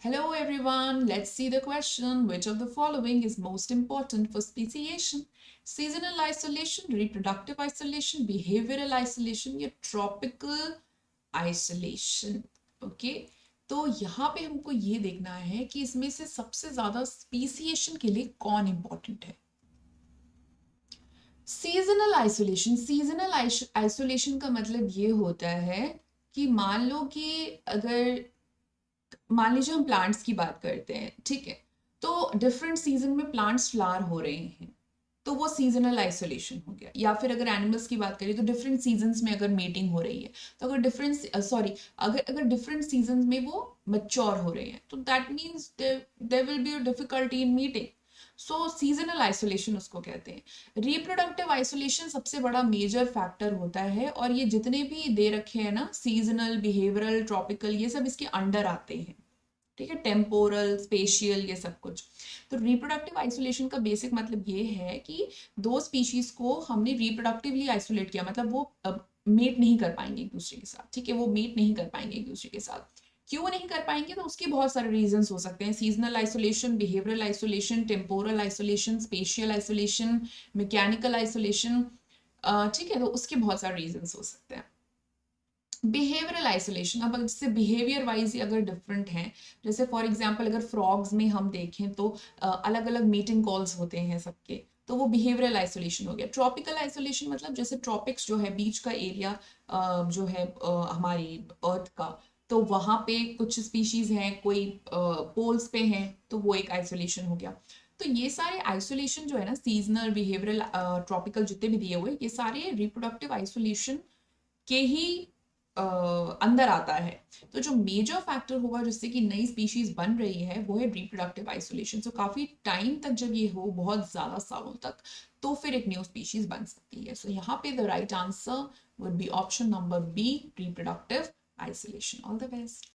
Hello everyone, let's see the question. Which of the following is most important for speciation? Seasonal isolation, reproductive isolation, behavioral isolation या tropical isolation? Okay तो यहाँ पे हमको ये देखना है कि इसमें से सबसे ज्यादा स्पीसिएशन के लिए कौन इंपॉर्टेंट है। सीजनल आइसोलेशन का मतलब ये होता है कि मान लो कि अगर मान लीजिए हम प्लांट्स की बात करते हैं, ठीक है, तो डिफरेंट सीजन में प्लांट्स फ्लावर हो रहे हैं, तो वो सीजनल आइसोलेशन हो गया। या फिर अगर एनिमल्स की बात करें तो डिफरेंट सीजन्स में अगर मीटिंग हो रही है, तो अगर अगर डिफरेंट सीजन्स में वो मच्योर हो रहे हैं, तो that means there will be a difficulty in meeting. So seasonal isolation उसको कहते हैं। रिप्रोडक्टिव आइसोलेशन सबसे बड़ा मेजर फैक्टर होता है, और ये जितने भी दे रखे हैं ना, सीजनल, बिहेवियरल, ट्रॉपिकल, ये सब इसके अंडर आते हैं। ठीक है, टेम्पोरल, स्पेशियल, ये सब कुछ। तो रिप्रोडक्टिव आइसोलेशन का बेसिक मतलब ये है कि दो स्पीशीज को हमने रिप्रोडक्टिवली आइसोलेट किया, मतलब वो मेट नहीं कर पाएंगे एक दूसरे के साथ। ठीक है, वो मेट नहीं कर पाएंगे एक दूसरे के साथ। क्यों नहीं कर पाएंगे, तो उसके बहुत सारे रीजंस हो सकते हैं। Seasonal isolation, behavioural isolation, temporal isolation, spatial isolation, mechanical isolation. ठीक है, तो उसके बहुत सारे रीजंस हो सकते हैं। बिहेवियरल आइसोलेशन, अब जैसे बिहेवियर वाइज अगर डिफरेंट हैं, जैसे फॉर एग्जांपल अगर फ्रॉग्स में हम देखें तो अलग अलग मीटिंग कॉल्स होते हैं सबके, तो वो बिहेवियरल आइसोलेशन हो गया। ट्रॉपिकल आइसोलेशन मतलब जैसे ट्रॉपिक्स जो है, बीच का एरिया जो है हमारी अर्थ का, तो वहाँ पे कुछ स्पीशीज हैं, कोई पोल्स पे हैं, तो वो एक आइसोलेशन हो गया। तो ये सारे आइसोलेशन जो है ना, सीजनल, बिहेवियरल, ट्रॉपिकल, जितने भी दिए हुए, ये सारे रिप्रोडक्टिव आइसोलेशन के ही अंदर आता है। तो जो मेजर फैक्टर होगा जिससे कि नई स्पीशीज बन रही है, वो है रिप्रोडक्टिव आइसोलेशन। सो काफी टाइम तक जब ये हो, बहुत ज्यादा सालों तक, तो फिर एक न्यू स्पीशीज बन सकती है। सो यहाँ पे the right answer would be option number B, reproductive isolation. All the best.